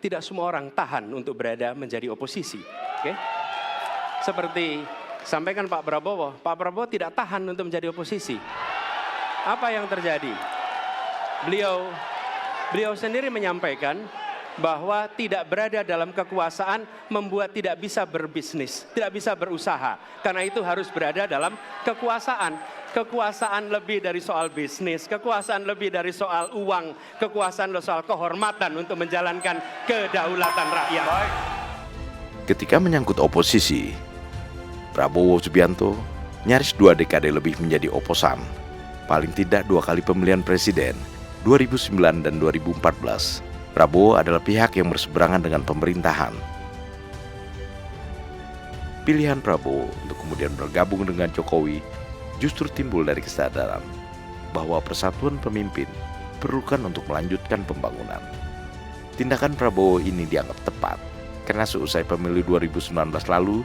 tidak semua orang tahan untuk berada menjadi oposisi. Oke? Seperti sampaikan Pak Prabowo tidak tahan untuk menjadi oposisi. Apa yang terjadi? Beliau sendiri menyampaikan bahwa tidak berada dalam kekuasaan membuat tidak bisa berbisnis, tidak bisa berusaha. Karena itu harus berada dalam kekuasaan. Kekuasaan lebih dari soal bisnis, kekuasaan lebih dari soal uang, kekuasaan soal kehormatan untuk menjalankan kedaulatan rakyat. Ketika menyangkut oposisi, Prabowo Subianto nyaris 2 dekade lebih menjadi oposan. Paling tidak 2 kali pemilihan presiden, 2009 dan 2014. Prabowo adalah pihak yang berseberangan dengan pemerintahan. Pilihan Prabowo untuk kemudian bergabung dengan Jokowi justru timbul dari kesadaran bahwa persatuan pemimpin diperlukan untuk melanjutkan pembangunan. Tindakan Prabowo ini dianggap tepat karena seusai pemilu 2019 lalu,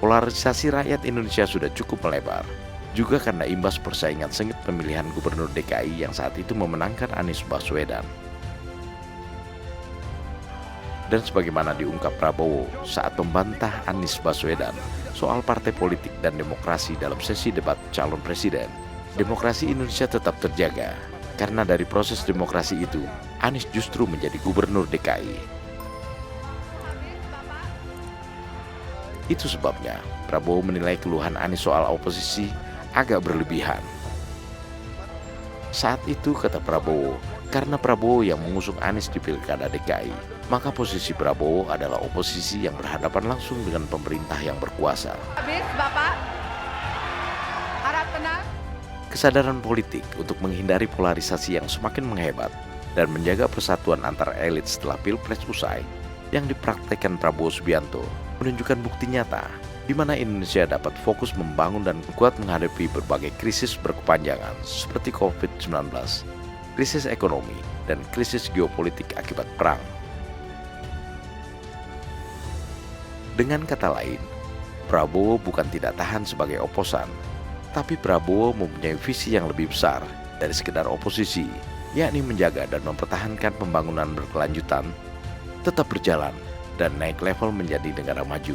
polarisasi rakyat Indonesia sudah cukup melebar. Juga karena imbas persaingan sengit pemilihan gubernur DKI yang saat itu memenangkan Anies Baswedan. Dan sebagaimana diungkap Prabowo saat membantah Anies Baswedan soal partai politik dan demokrasi dalam sesi debat calon presiden, demokrasi Indonesia tetap terjaga karena dari proses demokrasi itu, Anies justru menjadi gubernur DKI. Itu sebabnya Prabowo menilai keluhan Anies soal oposisi agak berlebihan. Saat itu kata Prabowo, karena Prabowo yang mengusung Anies di Pilkada DKI, maka posisi Prabowo adalah oposisi yang berhadapan langsung dengan pemerintah yang berkuasa. Habis, Bapak. Harap tenang. Kesadaran politik untuk menghindari polarisasi yang semakin menghebat dan menjaga persatuan antar elit setelah Pilpres usai yang dipraktekkan Prabowo Subianto menunjukkan bukti nyata di mana Indonesia dapat fokus membangun dan kuat menghadapi berbagai krisis berkepanjangan seperti COVID-19, krisis ekonomi, dan krisis geopolitik akibat perang. Dengan kata lain, Prabowo bukan tidak tahan sebagai oposan, tapi Prabowo mempunyai visi yang lebih besar dari sekedar oposisi, yakni menjaga dan mempertahankan pembangunan berkelanjutan, tetap berjalan, dan naik level menjadi negara maju.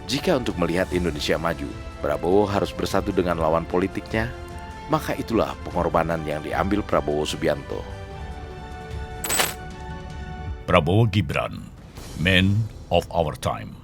Jika untuk melihat Indonesia maju, Prabowo harus bersatu dengan lawan politiknya, maka itulah pengorbanan yang diambil Prabowo Subianto. Prabowo Gibran, Man of Our Time.